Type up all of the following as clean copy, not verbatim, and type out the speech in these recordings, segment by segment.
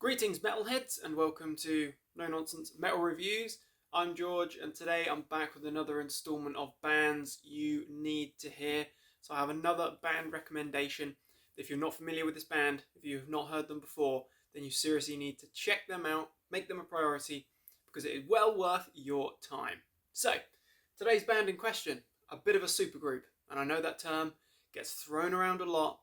Greetings metalheads and welcome to No Nonsense Metal Reviews. I'm George and today I'm back with another instalment of bands you need to hear. So I have another band recommendation. If you're not familiar with this band, if you have not heard them before, then you seriously need to check them out, make them a priority because it is well worth your time. So today's band in question, a bit of a supergroup, and I know that term gets thrown around a lot.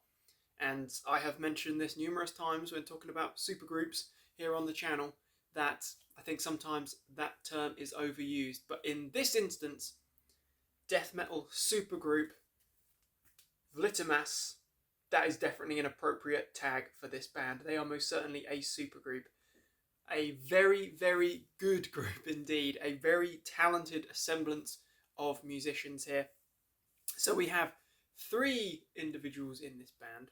And I have mentioned this numerous times when talking about supergroups here on the channel, that I think sometimes that term is overused. But in this instance, death metal supergroup Vltimas, that is definitely an appropriate tag for this band. They are most certainly a supergroup. A very, very good group indeed. A very talented assemblance of musicians here. So we have three individuals in this band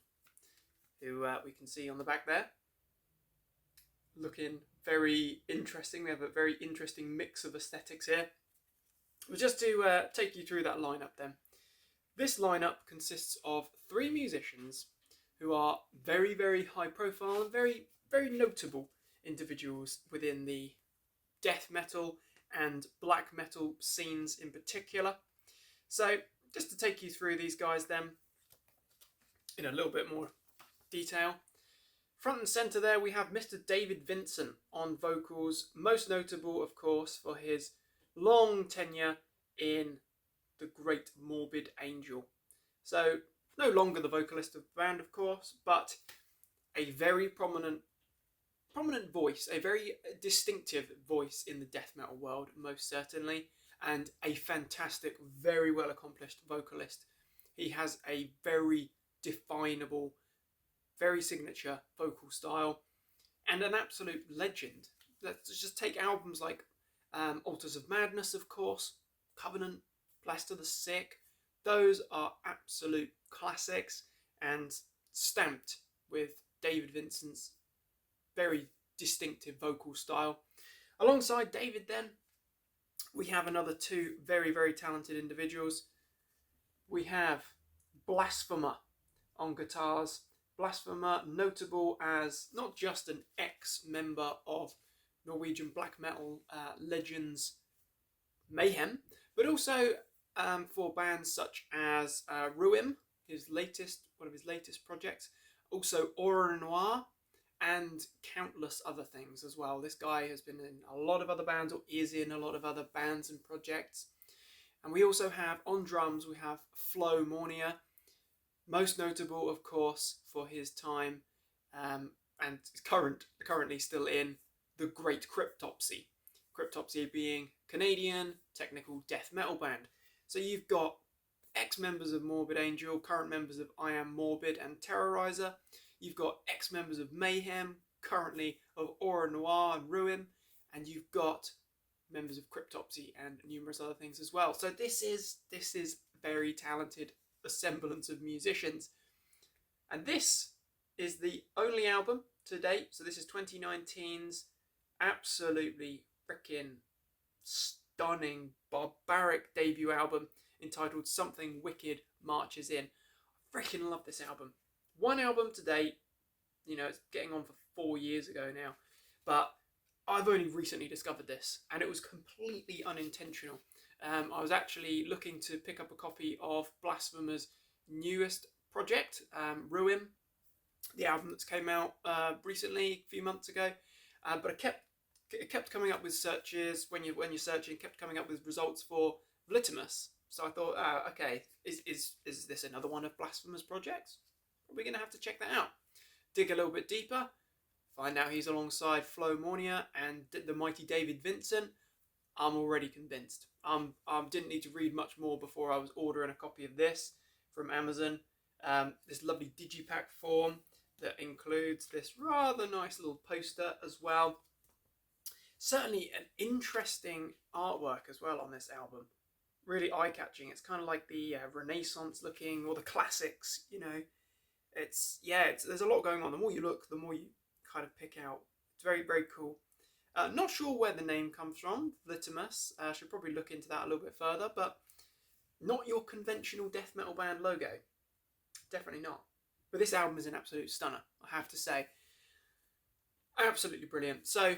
who we can see on the back there, looking very interesting. We have a very interesting mix of aesthetics here. But just to take you through that lineup then. This lineup consists of three musicians who are very, very high profile and very, very notable individuals within the death metal and black metal scenes in particular. So just to take you through these guys then in a little bit more detail. Front and centre there we have Mr. David Vincent on vocals, most notable of course for his long tenure in the Great Morbid Angel. So no longer the vocalist of the band of course, but a very prominent voice, a very distinctive voice in the death metal world most certainly, and a fantastic, very well accomplished vocalist. He has a very definable, very signature vocal style, and an absolute legend. Let's just take albums like Altars of Madness, of course, Covenant, Blast of the Sick. Those are absolute classics and stamped with David Vincent's very distinctive vocal style. Alongside David then, we have another two very, very talented individuals. We have Blasphemer on guitars. Blasphemer, notable as not just an ex-member of Norwegian black metal legends Mayhem, but also for bands such as Ruin, one of his latest projects, also Aura Noir, and countless other things as well. This guy has been in a lot of other bands, or is in a lot of other bands and projects. And we also have, on drums, we have Flo Mournier, most notable, of course, for his time and currently still in the Great Cryptopsy. Cryptopsy being Canadian technical death metal band. So you've got ex-members of Morbid Angel, current members of I Am Morbid and Terrorizer. You've got ex-members of Mayhem, currently of Aura Noir and Ruin. And you've got members of Cryptopsy and numerous other things as well. So this is very talented assemblance of musicians, and this is the only album to date. So this is 2019's absolutely freaking stunning, barbaric debut album entitled Something Wicked Marches In. I freaking love this album. One album to date, it's getting on for 4 years ago now, but I've only recently discovered this, and it was completely unintentional. I was actually looking to pick up a copy of Blasphemer's newest project, Ruin, the album that's came out recently, a few months ago. But it kept coming up with searches when you're searching, kept coming up with results for Vltimas. So I thought, okay, is this another one of Blasphemer's projects? We're going to have to check that out. Dig a little bit deeper, find out he's alongside Flo Mournier and the mighty David Vincent. I'm already convinced. Didn't need to read much more before I was ordering a copy of this from Amazon. This lovely digipack form that includes this rather nice little poster as well. Certainly an interesting artwork as well on this album. Really eye-catching. It's kind of like the Renaissance looking, or the classics, there's a lot going on. The more you look, the more you kind of pick out. It's very, very cool. Not sure where the name comes from, Vltimas. Should probably look into that a little bit further, but not your conventional death metal band logo. Definitely not. But this album is an absolute stunner, I have to say. Absolutely brilliant. So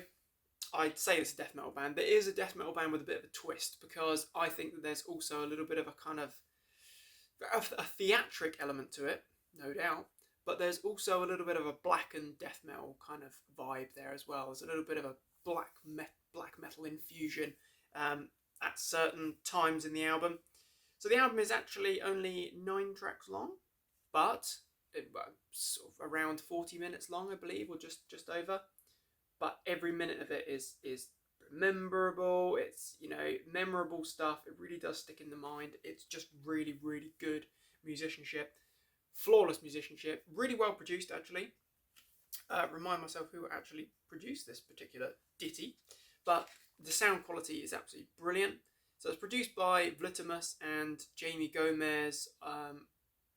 I'd say it's a death metal band. There is a death metal band with a bit of a twist, because I think that there's also a little bit of a kind of a theatric element to it, no doubt. But there's also a little bit of a Blackened death metal kind of vibe there as well. There's a little bit of a black metal infusion at certain times in the album. So the album is actually only 9 tracks long, but sort of around 40 minutes long, I believe, or just over. But every minute of it is memorable. It's, you know, memorable stuff. It really does stick in the mind. It's just really, really good musicianship, flawless musicianship, really well produced actually. Remind myself who actually produced this particular ditty, but the sound quality is absolutely brilliant. So it's produced by Vltimas and Jamie Gomez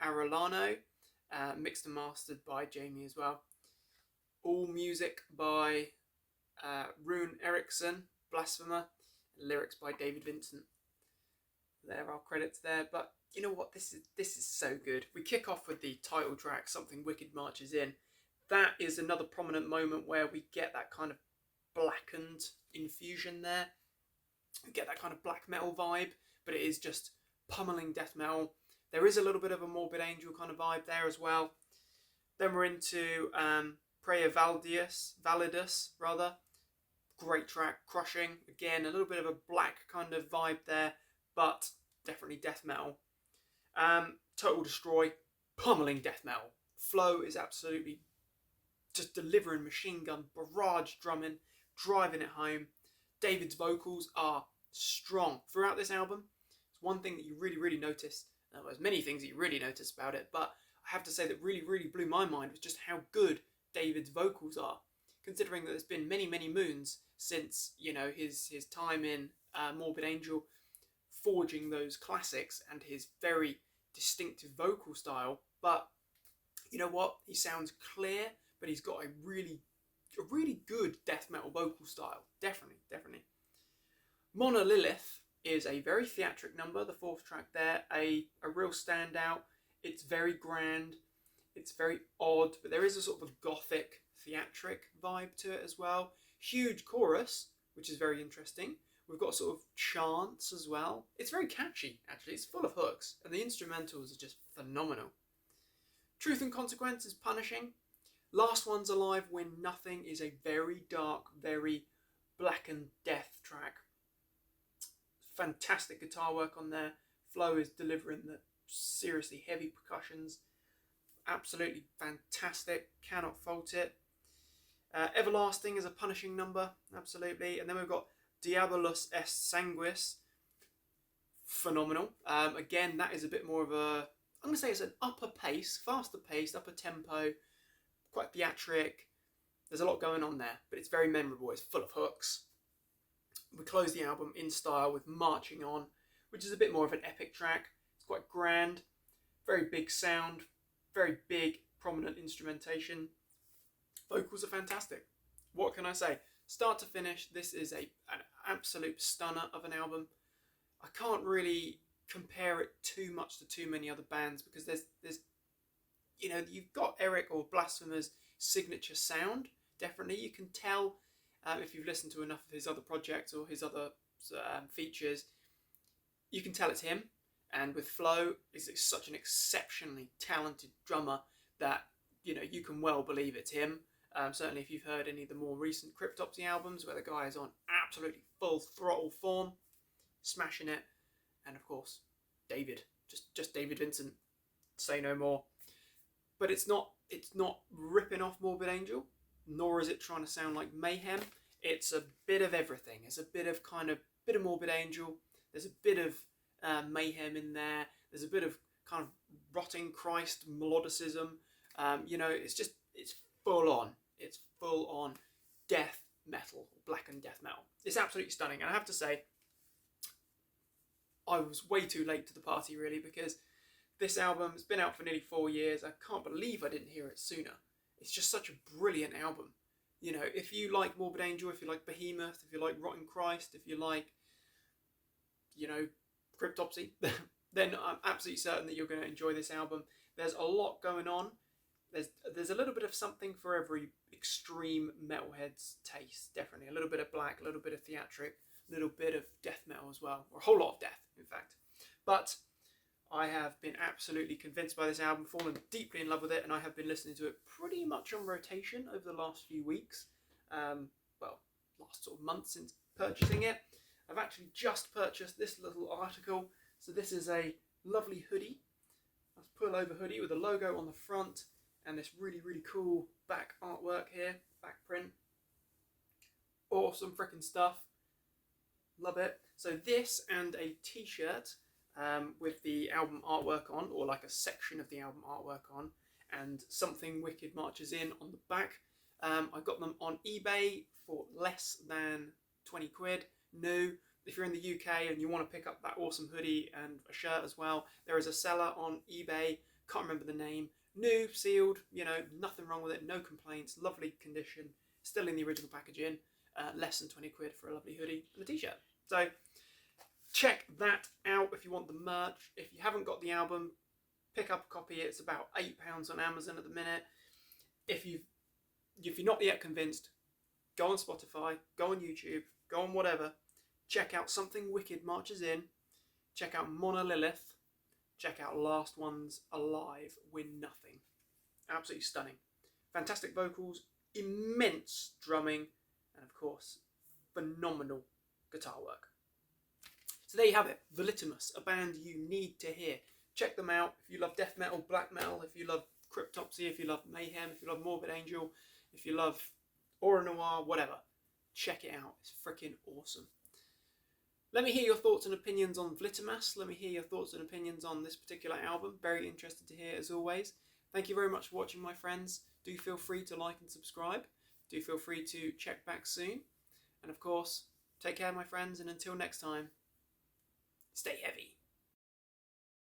Arellano, mixed and mastered by Jamie as well. All music by Rune Eriksson, Blasphemer, and lyrics by David Vincent. There are credits there, but you know what? This is so good. We kick off with the title track, Something Wicked Marches In. That is another prominent moment where we get that kind of Blackened infusion there. We get that kind of black metal vibe, but it is just pummeling death metal. There is a little bit of a Morbid Angel kind of vibe there as well. Then we're into Prayer Validus, rather. Great track, crushing. Again, a little bit of a black kind of vibe there, but definitely death metal. Total Destroy, pummeling death metal. Flo is absolutely just delivering machine gun barrage drumming, driving it home. David's vocals are strong throughout this album. It's one thing that you really, really notice. There's many things that you really notice about it, but I have to say that really, really blew my mind was just how good David's vocals are, considering that there's been many, many moons since, you know, his time in Morbid Angel, forging those classics and his very distinctive vocal style. But you know what? He sounds clear, but he's got a really good death metal vocal style. Definitely. Mona Lilith is a very theatric number, the 4th track there, a real standout. It's very grand, it's very odd, but there is a sort of a gothic theatric vibe to it as well. Huge chorus, which is very interesting. We've got sort of chants as well. It's very catchy, actually. It's full of hooks, and the instrumentals are just phenomenal. Truth and Consequence is punishing. Last One's Alive, When Nothing is a very dark, very Blackened death track. Fantastic guitar work on there. Flo is delivering the seriously heavy percussions. Absolutely fantastic. Cannot fault it. Everlasting is a punishing number. Absolutely. And then we've got Diabolus Est Sanguis. Phenomenal. Again, that is a bit more of a, I'm going to say it's an upper pace, faster paced, upper tempo, quite theatric. There's a lot going on there, but it's very memorable. It's full of hooks. We close the album in style with Marching On, which is a bit more of an epic track. It's quite grand, very big sound, very big, prominent instrumentation. Vocals are fantastic. What can I say? Start to finish, this is an absolute stunner of an album. I can't really compare it too much to too many other bands, because there's you know, you've got Eric or Blasphemer's signature sound. Definitely, you can tell if you've listened to enough of his other projects or his other features, you can tell it's him. And with Flo, he's such an exceptionally talented drummer that, you know, you can well believe it's him. Certainly if you've heard any of the more recent Cryptopsy albums, where the guy is on absolutely full throttle form, smashing it. And of course, David, just David Vincent, say no more. But it's not ripping off Morbid Angel, nor is it trying to sound like Mayhem. It's a bit of everything. It's a bit of Morbid Angel. There's a bit of Mayhem in there. There's a bit of kind of Rotting Christ melodicism. You know, it's full on. It's full on death metal, Blackened death metal. It's absolutely stunning. And I have to say, I was way too late to the party, really, because this album has been out for nearly 4 years. I can't believe I didn't hear it sooner. It's just such a brilliant album. You know, if you like Morbid Angel, if you like Behemoth, if you like Rotting Christ, if you like, you know, Cryptopsy, then I'm absolutely certain that you're going to enjoy this album. There's a lot going on. There's a little bit of something for every extreme metalhead's taste, definitely. A little bit of black, a little bit of theatric, a little bit of death metal as well, or a whole lot of death, in fact. But I have been absolutely convinced by this album, fallen deeply in love with it, and I have been listening to it pretty much on rotation over the last few weeks. Last sort of month since purchasing it. I've actually just purchased this little article. So this is a lovely hoodie. That's a pullover hoodie with a logo on the front and this really, really cool back artwork here, back print. Awesome freaking stuff. Love it. So this and a t-shirt with the album artwork on, or like a section of the album artwork on, and Something Wicked Marches In on the back. I got them on eBay for less than 20 quid, new. If you're in the UK and you want to pick up that awesome hoodie and a shirt as well, there is a seller on eBay, can't remember the name, new, sealed, nothing wrong with it, no complaints, lovely condition, still in the original packaging, less than 20 quid for a lovely hoodie and a t-shirt. So check that out if you want the merch. If you haven't got the album, pick up a copy. It's about £8 on Amazon at the minute. If you're not yet convinced, go on Spotify, go on YouTube, go on whatever. Check out Something Wicked Marches In. Check out Mona Lilith. Check out Last Ones Alive, Win Nothing. Absolutely stunning. Fantastic vocals, immense drumming, and of course, phenomenal guitar work. So there you have it, Vltimas, a band you need to hear. Check them out if you love death metal, black metal, if you love Cryptopsy, if you love Mayhem, if you love Morbid Angel, if you love Aura Noir, whatever. Check it out, it's freaking awesome. Let me hear your thoughts and opinions on Vltimas. Let me hear your thoughts and opinions on this particular album. Very interested to hear as always. Thank you very much for watching, my friends. Do feel free to like and subscribe. Do feel free to check back soon. And of course, take care, my friends, and until next time, stay heavy.